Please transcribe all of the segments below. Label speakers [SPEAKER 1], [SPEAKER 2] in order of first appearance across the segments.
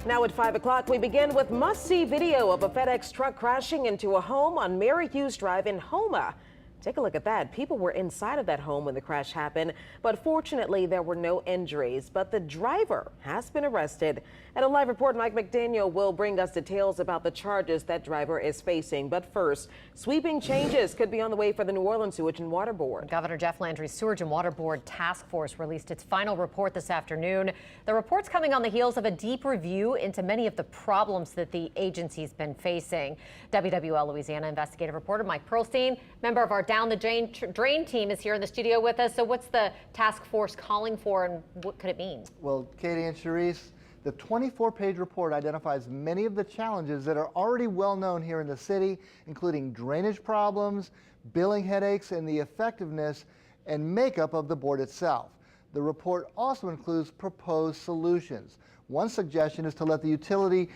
[SPEAKER 1] Now at 5 o'clock, we begin with must-see video of a FedEx truck crashing into a home on Mary Hughes Drive in Houma. Take a look at that. People were inside of that home when the crash happened, but fortunately there were no injuries. But the driver has been arrested. And a live report, Mike McDaniel will bring us details about the charges that driver is facing. But first, sweeping changes could be on the way for the New Orleans Sewage and Water Board.
[SPEAKER 2] Governor Jeff Landry's Sewerage and Water Board task force released its final report this afternoon. The report's coming on the heels of a deep review into many of the problems that the agency's been facing. WWL Louisiana investigative reporter Mike Pearlstein, member of our Down the Drain team, is here in the studio with us. So what's the task force calling for and what could it mean?
[SPEAKER 3] Well, Katie and Charisse, the 24-page report identifies many of the challenges that are already well known here in the city, including drainage problems, billing headaches, and the effectiveness and makeup of the board itself. The report also includes proposed solutions. One suggestion is to let the utility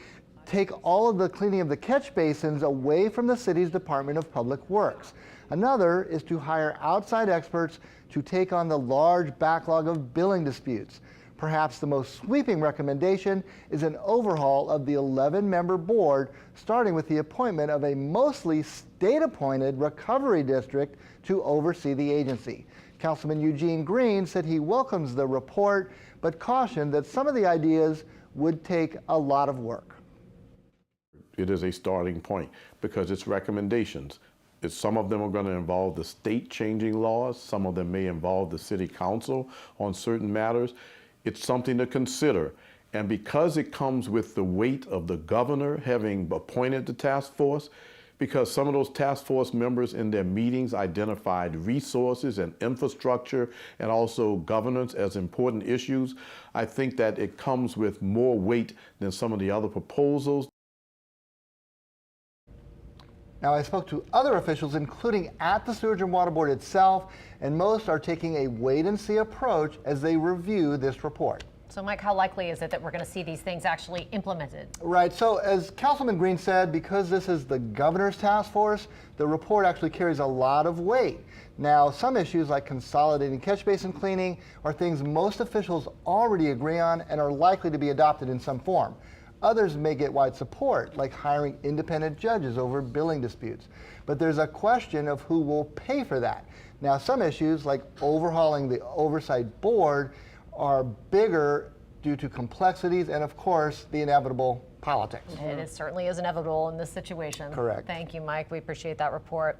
[SPEAKER 3] take all of the cleaning of the catch basins away from the city's Department of Public Works. Another is to hire outside experts to take on the large backlog of billing disputes. Perhaps the most sweeping recommendation is an overhaul of the 11-member board, starting with the appointment of a mostly state-appointed recovery district to oversee the agency. Councilman Eugene Green said he welcomes the report, but cautioned that some of the ideas would take a lot of work.
[SPEAKER 4] It is a starting point because it's recommendations. Some of them are going to involve the state changing laws. Some of them may involve the city council on certain matters. It's something to consider. And because it comes with the weight of the governor having appointed the task force, because some of those task force members in their meetings identified resources and infrastructure and also governance as important issues, I think that it comes with more weight than some of the other proposals.
[SPEAKER 3] Now, I spoke to other officials, including at the Sewerage and Water Board itself, and most are taking a wait-and-see approach as they review this report.
[SPEAKER 2] So, Mike, how likely is it that we're going to see these things actually implemented?
[SPEAKER 3] Right. So, as Councilman Green said, because this is the governor's task force, the report actually carries a lot of weight. Now, some issues like consolidating catch basin cleaning are things most officials already agree on and are likely to be adopted in some form. Others may get wide support, like hiring independent judges over billing disputes. But there's a question of who will pay for that. Now, some issues, like overhauling the oversight board, are bigger due to complexities and, of course, the inevitable politics.
[SPEAKER 2] It certainly is inevitable in this situation.
[SPEAKER 3] Correct.
[SPEAKER 2] Thank you, Mike. We appreciate that report.